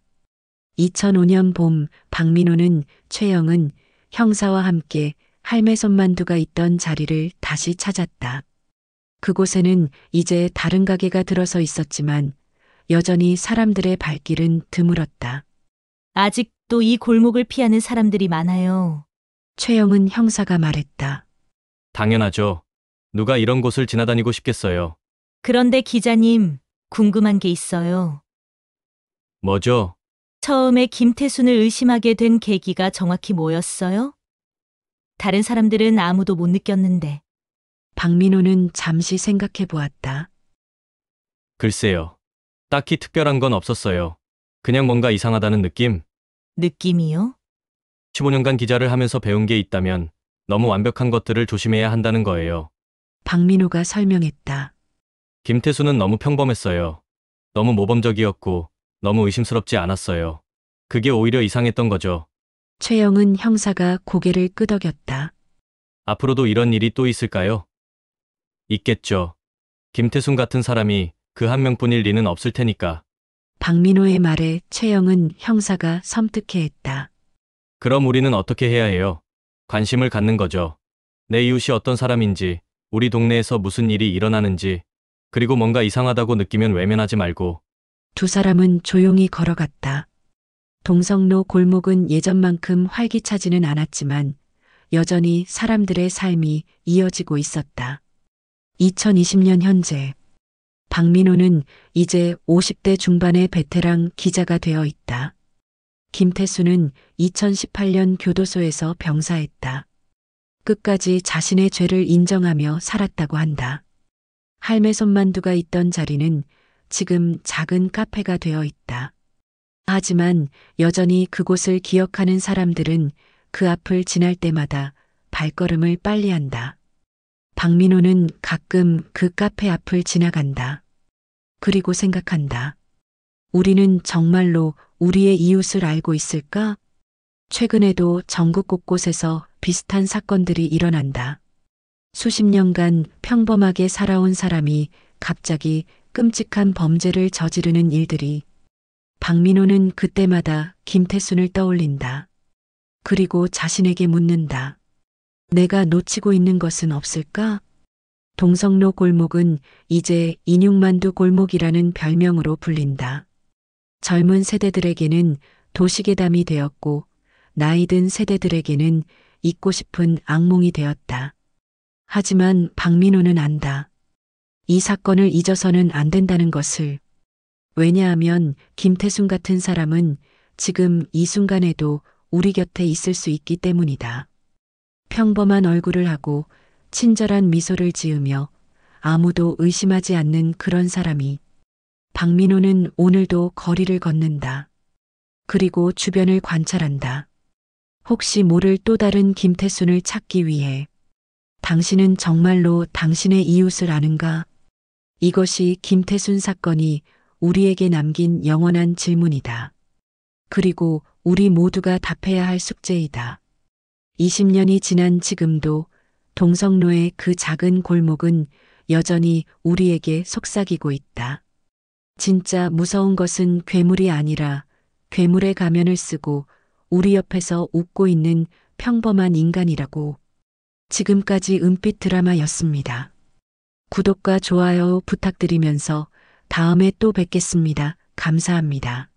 [SPEAKER 1] 2005년 봄 박민호는 최영은 형사와 함께 할매 손만두가 있던 자리를 다시 찾았다. 그곳에는 이제 다른 가게가 들어서 있었지만 여전히 사람들의 발길은 드물었다.
[SPEAKER 4] 아직도 이 골목을 피하는 사람들이 많아요.
[SPEAKER 1] 최영은 형사가 말했다.
[SPEAKER 2] 당연하죠. 누가 이런 곳을 지나다니고 싶겠어요.
[SPEAKER 4] 그런데 기자님, 궁금한 게 있어요.
[SPEAKER 2] 뭐죠?
[SPEAKER 4] 처음에 김태순을 의심하게 된 계기가 정확히 뭐였어요? 다른 사람들은 아무도 못 느꼈는데.
[SPEAKER 1] 박민호는 잠시 생각해 보았다.
[SPEAKER 2] 글쎄요. 딱히 특별한 건 없었어요. 그냥 뭔가 이상하다는 느낌?
[SPEAKER 4] 느낌이요?
[SPEAKER 2] 15년간 기자를 하면서 배운 게 있다면 너무 완벽한 것들을 조심해야 한다는 거예요.
[SPEAKER 1] 박민호가 설명했다.
[SPEAKER 2] 김태수는 너무 평범했어요. 너무 모범적이었고 너무 의심스럽지 않았어요. 그게 오히려 이상했던 거죠.
[SPEAKER 1] 최영은 형사가 고개를 끄덕였다.
[SPEAKER 2] 앞으로도 이런 일이 또 있을까요? 있겠죠. 김태순 같은 사람이 그 한 명뿐일 리는 없을 테니까.
[SPEAKER 1] 박민호의 말에 최영은 형사가 섬뜩해했다.
[SPEAKER 2] 그럼 우리는 어떻게 해야 해요? 관심을 갖는 거죠. 내 이웃이 어떤 사람인지, 우리 동네에서 무슨 일이 일어나는지, 그리고 뭔가 이상하다고 느끼면 외면하지 말고.
[SPEAKER 1] 두 사람은 조용히 걸어갔다. 동성로 골목은 예전만큼 활기차지는 않았지만 여전히 사람들의 삶이 이어지고 있었다. 2020년 현재 박민호는 이제 50대 중반의 베테랑 기자가 되어 있다. 김태수는 2018년 교도소에서 병사했다. 끝까지 자신의 죄를 인정하며 살았다고 한다. 할매 손만두가 있던 자리는 지금 작은 카페가 되어 있다. 하지만 여전히 그곳을 기억하는 사람들은 그 앞을 지날 때마다 발걸음을 빨리 한다. 박민호는 가끔 그 카페 앞을 지나간다. 그리고 생각한다. 우리는 정말로 우리의 이웃을 알고 있을까? 최근에도 전국 곳곳에서 비슷한 사건들이 일어난다. 수십 년간 평범하게 살아온 사람이 갑자기 끔찍한 범죄를 저지르는 일들이. 박민호는 그때마다 김태순을 떠올린다. 그리고 자신에게 묻는다. 내가 놓치고 있는 것은 없을까? 동성로 골목은 이제 인육만두 골목이라는 별명으로 불린다. 젊은 세대들에게는 도시괴담이 되었고 나이 든 세대들에게는 잊고 싶은 악몽이 되었다. 하지만 박민호는 안다. 이 사건을 잊어서는 안 된다는 것을. 왜냐하면 김태순 같은 사람은 지금 이 순간에도 우리 곁에 있을 수 있기 때문이다. 평범한 얼굴을 하고 친절한 미소를 지으며 아무도 의심하지 않는 그런 사람이. 박민호는 오늘도 거리를 걷는다. 그리고 주변을 관찰한다. 혹시 모를 또 다른 김태순을 찾기 위해. 당신은 정말로 당신의 이웃을 아는가? 이것이 김태순 사건이 우리에게 남긴 영원한 질문이다. 그리고 우리 모두가 답해야 할 숙제이다. 20년이 지난 지금도 동성로의 그 작은 골목은 여전히 우리에게 속삭이고 있다. 진짜 무서운 것은 괴물이 아니라 괴물의 가면을 쓰고 우리 옆에서 웃고 있는 평범한 인간이라고. 지금까지 은빛 드라마였습니다. 구독과 좋아요 부탁드리면서 다음에 또 뵙겠습니다. 감사합니다.